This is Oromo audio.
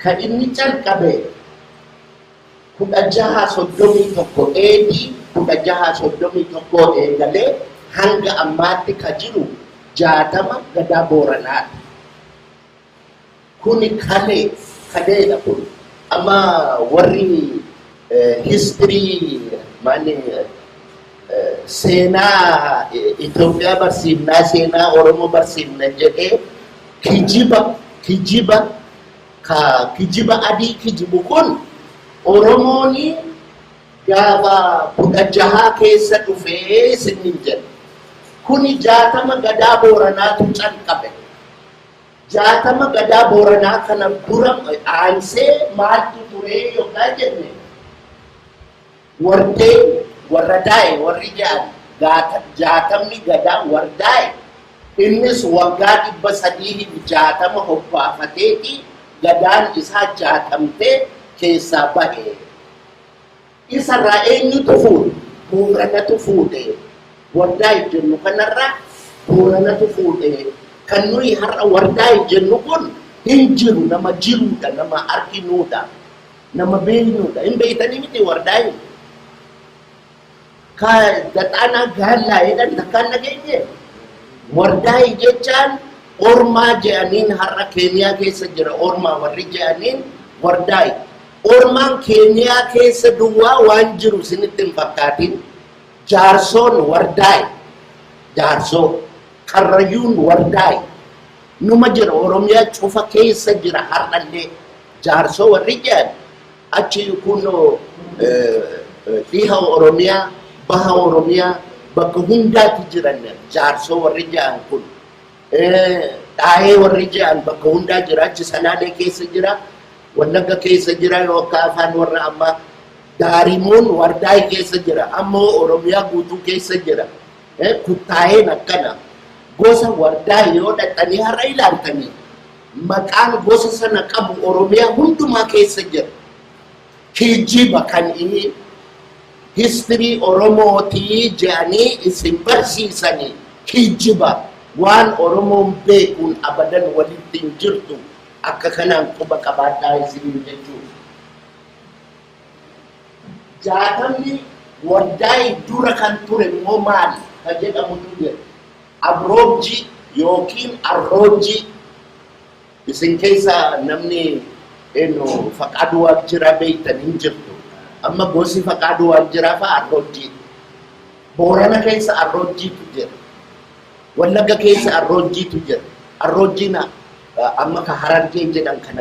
Kan inni calqabe kudha jaha soddomii tokko eegii kudha jaha soddomii tokko eegalee hanga ammaatti ka jiru 60 Gadaa Booranaadha. Kuni kaleedha kun. Amma warri history seenaa Itoophiyaa barsiifnaa seenaa Oromoo barsiifna jedhee kijiba adii kijibu kun Oromooni gaafa 16 keessa dhufee sinin jedhe. Kuni 60 Gadaa Booranaatu calqabe. 60 Gadaa Booranaa kana dura aansee maaltu ture yookaan jenne Wardee Warradaa'e warri jedhan 60 Gadaa Wardaa'e innis waggaa 360 hobbaafateeti gadaan isaa 60 keessaa bahe. Isarraa eenyutu fuudhe? Booranatu fuudhe. Wardaa'e jennu kanarraa Booranatu fuudhe. Kan nuyi har'a Wardaa'e jennu kun hin jiru, nama jiruudha, nama arginuudha, nama beeknuudha. Hin beektanii miti Wardaa'e? Ka Gaxaanaa Gaallaa'eedhaan takkaan nageenye. Wardaa'e jechaan ormaa jedhaniin har'a Keeniyaa keessa jira. Ormaa warri jedhaniin Wardaa'e. Ormaan Keeniyaa keessa duwwaa waan jiru isinitti hin fakkaatin. Jaarsoon Wardaa'e. Jaarsoo. Karrayyuun Wardaa'e. Numa jira Oromiyaa cufa keessa jira har'allee. Jaarsoo warri jedhan achi kunoo dhiha Oromiyaa, baha Oromiyaa bakka hundaatti jiran jaarsoo warri jedhan kun. Dhaayee warri jedhan bakka hundaa jira. Achi Salaalee keessa jira. Wallagga keessa jira yookaan afaan warra amma Daarimuun Wardaa'e keessa jira. Ammoo Oromiyaa guutuu keessa jira. Kuttaa'een akkana. Gosa Wardaa'e yoo dhaqxanii har'a ilaaltanii maqaan gosa sana qabu Oromiyaa hundumaa keessa jira. Kijiba kan inni history Oromootii jedhanii isin barsiisanii kijiba waan Oromoon beekuun abadan walitti hin jirtu. Akka kanaan quba qabaadhaa isin jechuudha. 60 Wardaa'e dura kan ture immoo maali? Kan jedhamutu jira. Abroojii yookiin Arroojii. Isin keessa namni Faqaaduu Waaqjiraa beektan hin jirtu. Amma gosi Faqaaduu Waaqjiraa fa'a Arroojii. Boorana keessa Arroojiitu jira. Wallagga keessa Arroojiitu jira. Arroojiin amma ka Harargee jedhan kana